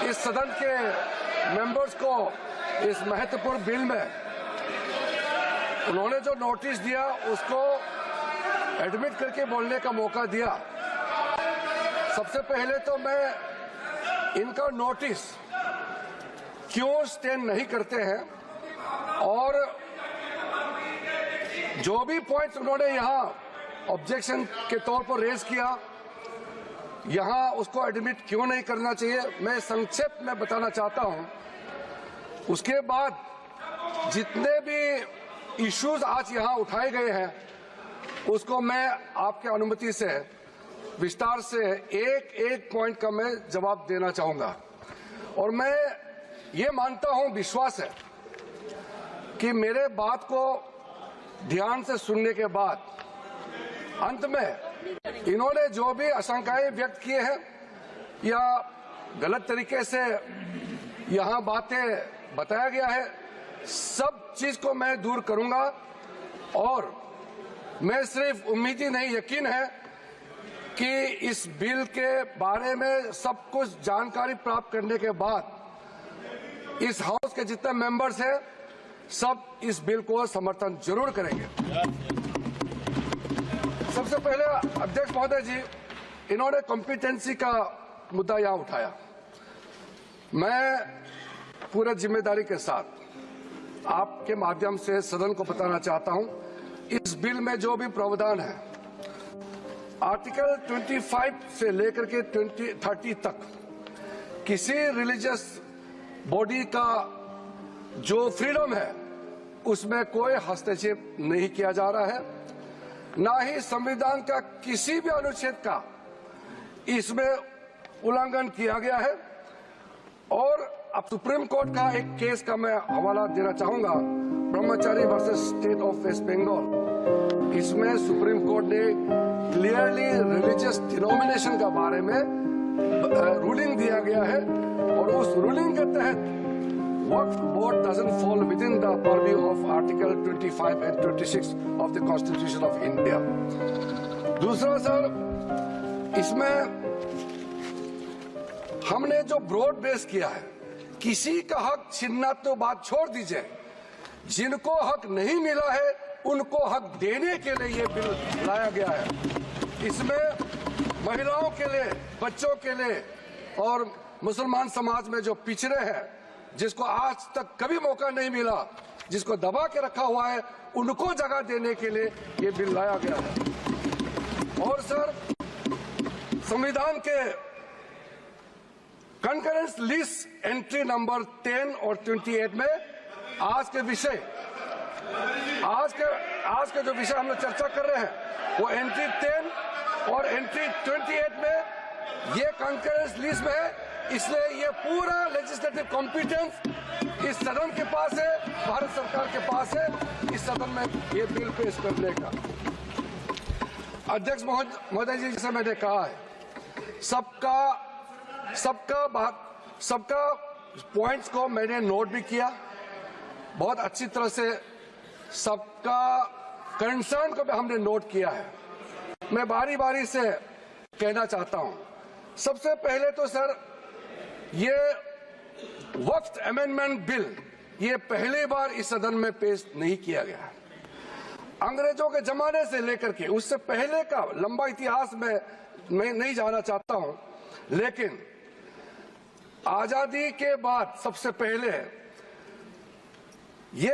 इस सदन के मेंबर्स को इस महत्वपूर्ण बिल में उन्होंने जो नोटिस दिया उसको एडमिट करके बोलने का मौका दिया। सबसे पहले तो मैं इनका नोटिस क्यों स्टैंड नहीं करते हैं और जो भी पॉइंट्स उन्होंने यहाँ ऑब्जेक्शन के तौर पर रेज किया, यहाँ उसको एडमिट क्यों नहीं करना चाहिए, मैं संक्षेप में बताना चाहता हूँ। उसके बाद जितने भी इश्यूज आज यहाँ उठाए गए हैं उसको मैं आपके अनुमति से विस्तार से एक एक पॉइंट का मैं जवाब देना चाहूँगा। और मैं ये मानता हूँ, विश्वास है कि मेरे बात को ध्यान से सुनने के बाद अंत में इन्होंने जो भी आशंकाएं व्यक्त किए हैं या गलत तरीके से यहाँ बातें बताया गया है, सब चीज को मैं दूर करूंगा। और मैं सिर्फ उम्मीद ही नहीं, यकीन है कि इस बिल के बारे में सब कुछ जानकारी प्राप्त करने के बाद इस हाउस के जितने मेंबर्स हैं सब इस बिल को समर्थन जरूर करेंगे। सबसे पहले अध्यक्ष महोदय जी, इन्होंने कॉम्पिटेंसी का मुद्दा यहाँ उठाया। मैं पूरे जिम्मेदारी के साथ आपके माध्यम से सदन को बताना चाहता हूं, इस बिल में जो भी प्रावधान है आर्टिकल 25 से लेकर के 30 तक किसी रिलीजियस बॉडी का जो फ्रीडम है उसमें कोई हस्तक्षेप नहीं किया जा रहा है, ना ही संविधान का किसी भी अनुच्छेद का इसमें उल्लंघन किया गया है। और अब सुप्रीम कोर्ट का एक केस का मैं हवाला देना चाहूंगा, Brahmachari versus state of West Bengal. इसमें सुप्रीम कोर्ट ने क्लियरली रिलीजियस डिनोमिनेशन के बारे में रूलिंग दिया गया है और उस रूलिंग के तहत वक्फ board doesn't fall within the purview of Article 25 and 26 of the Constitution of India. दूसरा सर, इसमें हमने जो ब्रॉड बेस किया है, किसी का हक छीनना तो बात छोड़ दीजिए, जिनको हक नहीं मिला है उनको हक देने के लिए ये बिल लाया गया है। इसमें महिलाओं के लिए, बच्चों के लिए और मुसलमान समाज में जो पिछड़े हैं, जिसको आज तक कभी मौका नहीं मिला, जिसको दबा के रखा हुआ है, उनको जगह देने के लिए ये बिल लाया गया है। और सर, संविधान के कंकरेंस लिस्ट एंट्री नंबर 10 और 28 में आज के जो विषय हम लोग चर्चा कर रहे हैं वो एंट्री 10 और एंट्री 28 में ये कंकरेंस लिस्ट में है। इसलिए ये पूरा लेजिस्लेटिव कॉम्पिटेंस इस सदन के पास है, भारत सरकार के पास है, इस सदन में ये बिल पेश करने का। अध्यक्ष महोदय जी, जैसे मैंने कहा है, सबका पॉइंट्स को मैंने नोट भी किया, बहुत अच्छी तरह से सबका कंसर्न को भी हमने नोट किया है। मैं बारी बारी से कहना चाहता हूं, सबसे पहले तो सर, ये वक्फ अमेंडमेंट बिल ये पहली बार इस सदन में पेश नहीं किया गया है। अंग्रेजों के जमाने से लेकर के उससे पहले का लंबा इतिहास में मैं नहीं जाना चाहता हूं, लेकिन आजादी के बाद सबसे पहले ये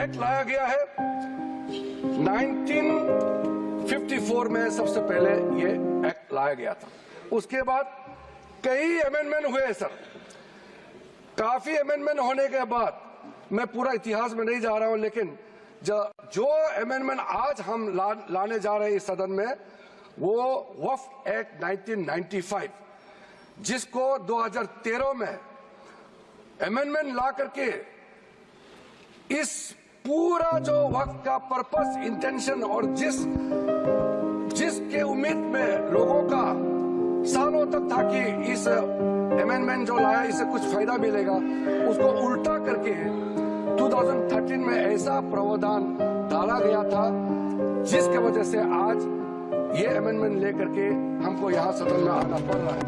एक्ट लाया गया है। 1954 में सबसे पहले ये एक्ट लाया गया था। उसके बाद कई अमेंडमेंट हुए सर, काफी अमेंडमेंट होने के बाद मैं पूरा इतिहास में नहीं जा रहा हूं, लेकिन जो अमेंडमेंट आज हम लाने जा रहे हैं इस सदन में वो वक्फ एक्ट 1995, जिसको 2013 में अमेंडमेंट ला करके इस पूरा जो वक्फ का पर्पस, इंटेंशन और जिसके उम्मीद में लोगों का सालों तक था कि इस अमेंडमेंट जो लाया इससे कुछ फायदा मिलेगा, उसको उल्टा करके 2013 में ऐसा प्रावधान डाला गया था जिसके वजह से आज ये अमेंडमेंट लेकर के हमको यहाँ सदन में आना पड़ रहा है।